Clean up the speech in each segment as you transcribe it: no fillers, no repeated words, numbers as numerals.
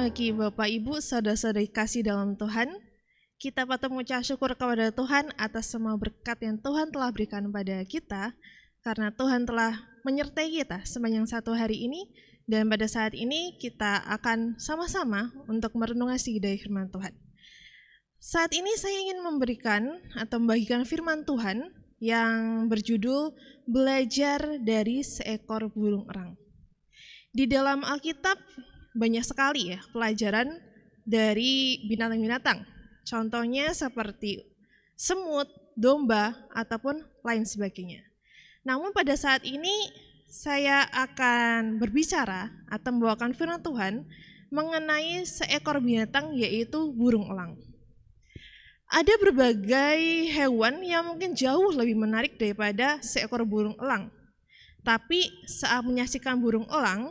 bagi Bapak Ibu, saudara-saudari kasih dalam Tuhan, kita patut mengucap syukur kepada Tuhan atas semua berkat yang Tuhan telah berikan pada kita, karena Tuhan telah menyertai kita sepanjang satu hari ini, dan pada saat ini kita akan sama-sama untuk merenungasi dari firman Tuhan. Saat ini saya ingin memberikan atau membagikan firman Tuhan yang berjudul Belajar dari Seekor Burung Erang. Di dalam Alkitab banyak sekali ya pelajaran dari binatang-binatang. Contohnya seperti semut, domba, ataupun lain sebagainya. Namun pada saat ini saya akan berbicara atau membawakan firman Tuhan mengenai seekor binatang yaitu burung elang. Ada berbagai hewan yang mungkin jauh lebih menarik daripada seekor burung elang. Tapi saat menyaksikan burung elang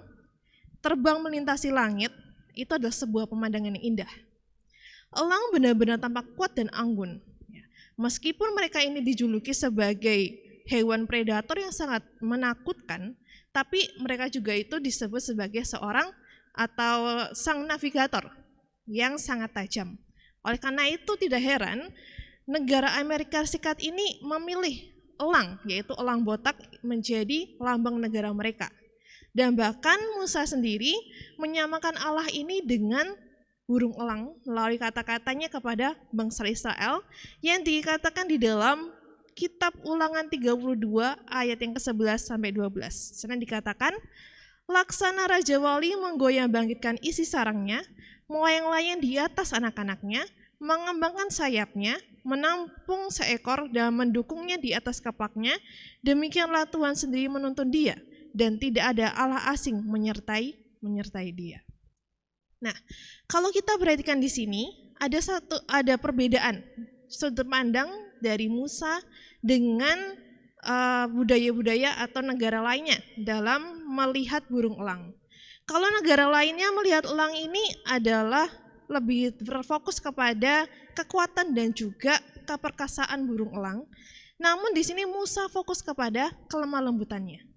terbang melintasi langit, itu adalah sebuah pemandangan yang indah. Elang benar-benar tampak kuat dan anggun. Meskipun mereka ini dijuluki sebagai hewan predator yang sangat menakutkan, tapi mereka juga itu disebut sebagai seorang atau sang navigator yang sangat tajam. Oleh karena itu tidak heran negara Amerika Serikat ini memilih elang, yaitu elang botak menjadi lambang negara mereka. Dan bahkan Musa sendiri menyamakan Allah ini dengan burung elang melalui kata-katanya kepada bangsa Israel yang dikatakan di dalam kitab Ulangan 32 ayat yang ke-11 sampai 12. Sana dikatakan, laksana Raja Wali menggoyang bangkitkan isi sarangnya, melayang-layang di atas anak-anaknya, mengembangkan sayapnya, menampung seekor dan mendukungnya di atas kapaknya, demikianlah Tuhan sendiri menuntun dia. Dan tidak ada Allah asing menyertai dia. Nah, kalau kita perhatikan di sini ada perbedaan sudut pandang dari Musa dengan budaya-budaya atau negara lainnya dalam melihat burung elang. Kalau negara lainnya melihat elang ini adalah lebih berfokus kepada kekuatan dan juga keperkasaan burung elang. Namun di sini Musa fokus kepada kelemah lembutannya.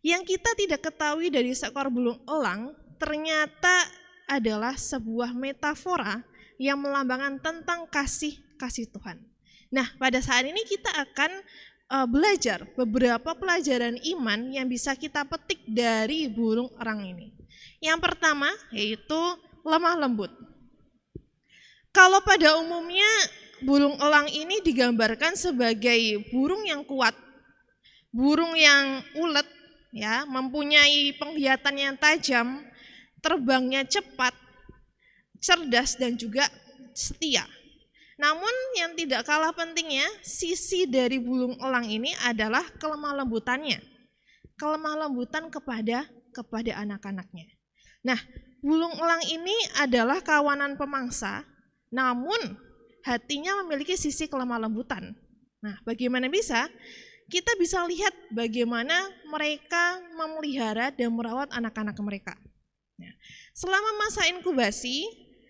Yang kita tidak ketahui dari seekor burung elang ternyata adalah sebuah metafora yang melambangkan tentang kasih Tuhan. Nah, pada saat ini kita akan belajar beberapa pelajaran iman yang bisa kita petik dari burung elang ini. Yang pertama yaitu lemah lembut. Kalau pada umumnya burung elang ini digambarkan sebagai burung yang kuat, burung yang ulet, ya, mempunyai penglihatan yang tajam, terbangnya cepat, cerdas dan juga setia. Namun yang tidak kalah pentingnya, sisi dari burung elang ini adalah kelemah lembutannya. Kelemah lembutan kepada anak-anaknya. Nah, burung elang ini adalah kawanan pemangsa, namun hatinya memiliki sisi kelemah lembutan. Nah, bagaimana bisa? Kita bisa lihat bagaimana mereka memelihara dan merawat anak-anak mereka. Selama masa inkubasi,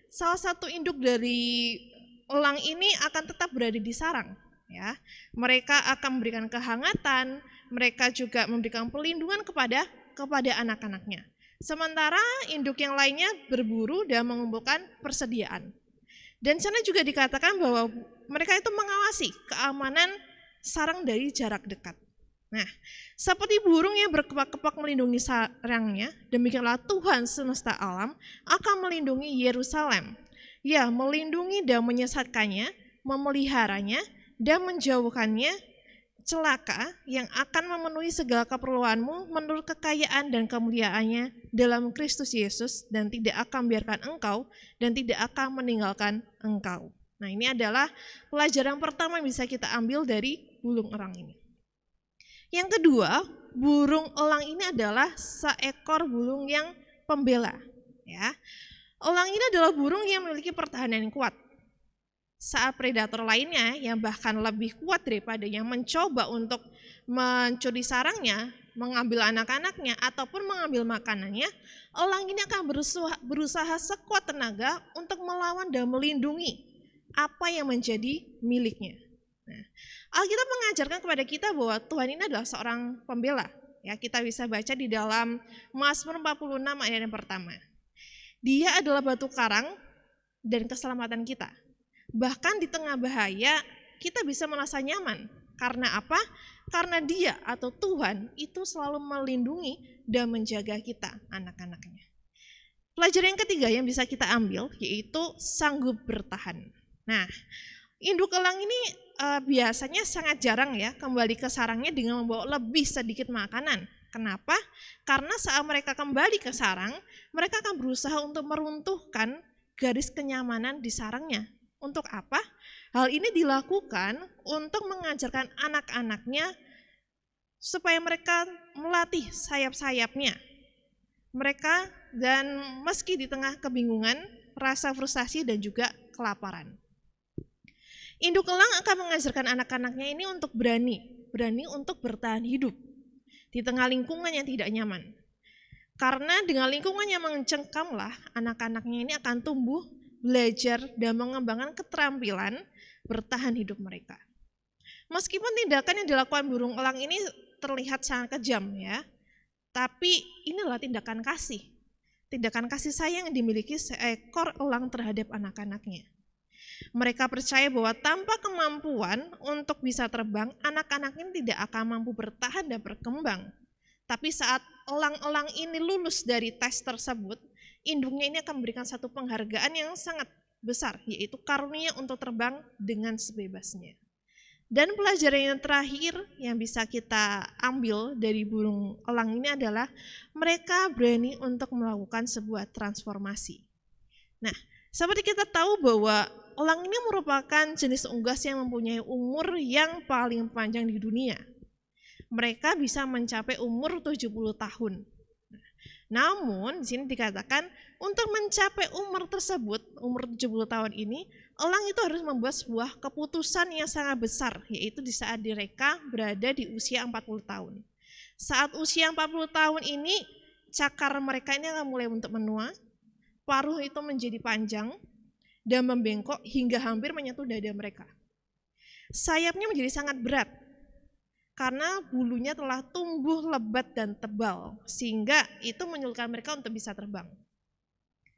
salah satu induk dari elang ini akan tetap berada di sarang. Ya, mereka akan memberikan kehangatan, mereka juga memberikan perlindungan kepada anak-anaknya. Sementara induk yang lainnya berburu dan mengumpulkan persediaan. Dan sana juga dikatakan bahwa mereka itu mengawasi keamanan sarang dari jarak dekat. Nah, seperti burung yang berkepak-kepak melindungi sarangnya, demikianlah Tuhan semesta alam akan melindungi Yerusalem. Ya, melindungi dan menyesatkannya, memeliharanya, dan menjauhkannya celaka yang akan memenuhi segala keperluanmu menurut kekayaan dan kemuliaannya dalam Kristus Yesus, dan tidak akan membiarkan engkau dan tidak akan meninggalkan engkau. Nah, ini adalah pelajaran pertama yang bisa kita ambil dari burung elang ini. Yang kedua, burung elang ini adalah seekor burung yang pembela. Ya, elang ini adalah burung yang memiliki pertahanan yang kuat. Saat predator lainnya yang bahkan lebih kuat daripada yang mencoba untuk mencuri sarangnya, mengambil anak-anaknya ataupun mengambil makanannya, elang ini akan berusaha sekuat tenaga untuk melawan dan melindungi apa yang menjadi miliknya. Nah, Alkitab mengajarkan kepada kita bahwa Tuhan ini adalah seorang pembela. Ya, kita bisa baca di dalam Mazmur 46 ayat yang pertama. Dia adalah batu karang dan keselamatan kita. Bahkan di tengah bahaya, kita bisa merasa nyaman. Karena apa? Karena Dia atau Tuhan itu selalu melindungi dan menjaga kita, anak-anaknya. Pelajaran yang ketiga yang bisa kita ambil yaitu sanggup bertahan. Nah, induk elang ini biasanya sangat jarang ya kembali ke sarangnya dengan membawa lebih sedikit makanan. Kenapa? Karena saat mereka kembali ke sarang, mereka akan berusaha untuk meruntuhkan garis kenyamanan di sarangnya. Untuk apa? Hal ini dilakukan untuk mengajarkan anak-anaknya supaya mereka melatih sayap-sayapnya. Mereka dan meski di tengah kebingungan, rasa frustasi dan juga kelaparan. Induk elang akan mengajarkan anak-anaknya ini untuk berani untuk bertahan hidup di tengah lingkungan yang tidak nyaman. Karena dengan lingkungan yang mencengkamlah, anak-anaknya ini akan tumbuh, belajar, dan mengembangkan keterampilan bertahan hidup mereka. Meskipun tindakan yang dilakukan burung elang ini terlihat sangat kejam ya, tapi inilah tindakan kasih sayang yang dimiliki seekor elang terhadap anak-anaknya. Mereka percaya bahwa tanpa kemampuan untuk bisa terbang, anak-anak ini tidak akan mampu bertahan dan berkembang. Tapi saat elang-elang ini lulus dari tes tersebut, induknya ini akan memberikan satu penghargaan yang sangat besar, yaitu karunia untuk terbang dengan sebebasnya. Dan pelajaran yang terakhir yang bisa kita ambil dari burung elang ini adalah mereka berani untuk melakukan sebuah transformasi. Nah, seperti kita tahu bahwa elang ini merupakan jenis unggas yang mempunyai umur yang paling panjang di dunia. Mereka bisa mencapai umur 70 tahun. Namun, di sini dikatakan untuk mencapai umur tersebut, umur 70 tahun ini, elang itu harus membuat sebuah keputusan yang sangat besar, yaitu di saat mereka berada di usia 40 tahun. Saat usia 40 tahun ini, cakar mereka ini akan mulai untuk menua, paruh itu menjadi panjang, dan membengkok hingga hampir menyentuh dada mereka. Sayapnya menjadi sangat berat, karena bulunya telah tumbuh lebat dan tebal, sehingga itu menyulitkan mereka untuk bisa terbang.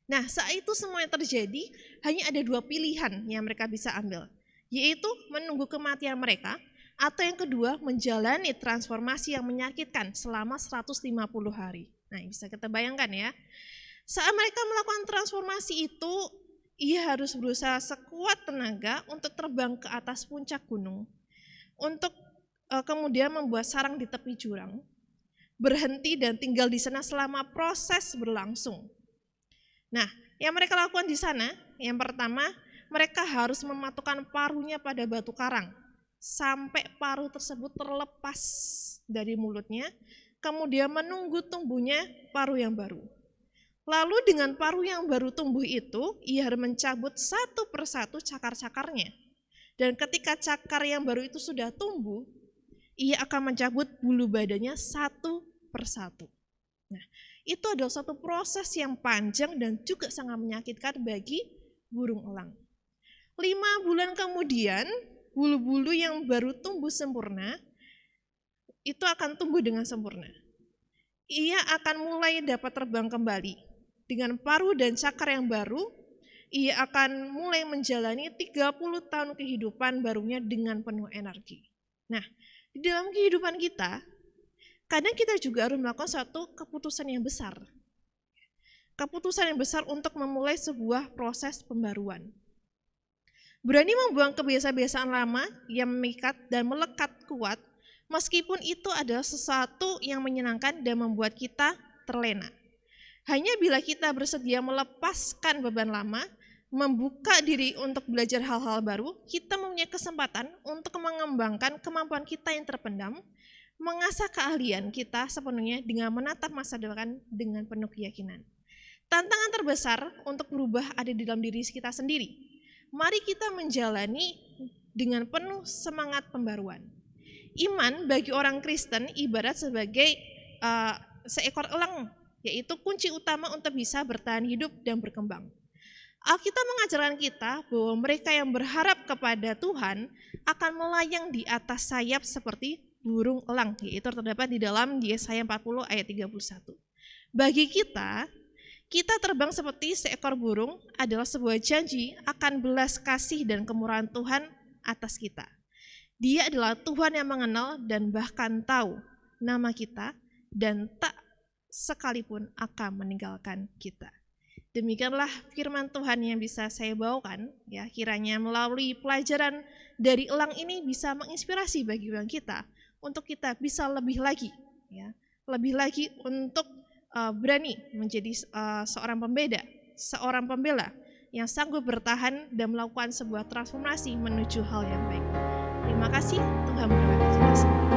Nah, saat itu semua yang terjadi, hanya ada dua pilihan yang mereka bisa ambil, yaitu menunggu kematian mereka, atau yang kedua, menjalani transformasi yang menyakitkan selama 150 hari. Nah, bisa kita bayangkan ya, saat mereka melakukan transformasi itu, ia harus berusaha sekuat tenaga untuk terbang ke atas puncak gunung, untuk kemudian membuat sarang di tepi jurang, berhenti dan tinggal di sana selama proses berlangsung. Nah, yang mereka lakukan di sana, yang pertama, mereka harus mematokkan paruhnya pada batu karang, sampai paruh tersebut terlepas dari mulutnya, kemudian menunggu tumbuhnya paruh yang baru. Lalu dengan paruh yang baru tumbuh itu, ia harus mencabut satu persatu cakar-cakarnya. Dan ketika cakar yang baru itu sudah tumbuh, ia akan mencabut bulu badannya satu persatu. Nah, itu adalah satu proses yang panjang dan juga sangat menyakitkan bagi burung elang. 5 bulan kemudian, bulu-bulu yang baru tumbuh sempurna, itu akan tumbuh dengan sempurna. Ia akan mulai dapat terbang kembali. Dengan paruh dan cakar yang baru, ia akan mulai menjalani 30 tahun kehidupan barunya dengan penuh energi. Nah, di dalam kehidupan kita, kadang kita juga harus melakukan suatu keputusan yang besar. Keputusan yang besar untuk memulai sebuah proses pembaruan. Berani membuang kebiasaan-kebiasaan lama yang memikat dan melekat kuat, meskipun itu adalah sesuatu yang menyenangkan dan membuat kita terlena. Hanya bila kita bersedia melepaskan beban lama, membuka diri untuk belajar hal-hal baru, kita mempunyai kesempatan untuk mengembangkan kemampuan kita yang terpendam, mengasah keahlian kita sepenuhnya dengan menatap masa depan dengan penuh keyakinan. Tantangan terbesar untuk berubah ada di dalam diri kita sendiri. Mari kita menjalani dengan penuh semangat pembaruan. Iman bagi orang Kristen ibarat sebagai seekor elang, yaitu kunci utama untuk bisa bertahan hidup dan berkembang. Alkitab mengajarkan kita bahwa mereka yang berharap kepada Tuhan akan melayang di atas sayap seperti burung elang, yaitu terdapat di dalam Yesaya 40 ayat 31. Bagi kita Kita terbang seperti seekor burung adalah sebuah janji akan belas kasih dan kemurahan Tuhan atas kita. Dia adalah Tuhan yang mengenal dan bahkan tahu nama kita dan tak sekalipun akan meninggalkan kita. Demikianlah firman Tuhan yang bisa saya bawakan, ya, kiranya melalui pelajaran dari elang ini bisa menginspirasi bagi kita untuk kita bisa lebih lagi, ya, lebih lagi untuk berani menjadi seorang pembela yang sanggup bertahan dan melakukan sebuah transformasi menuju hal yang baik. Terima kasih, Tuhan memberkati kita semua.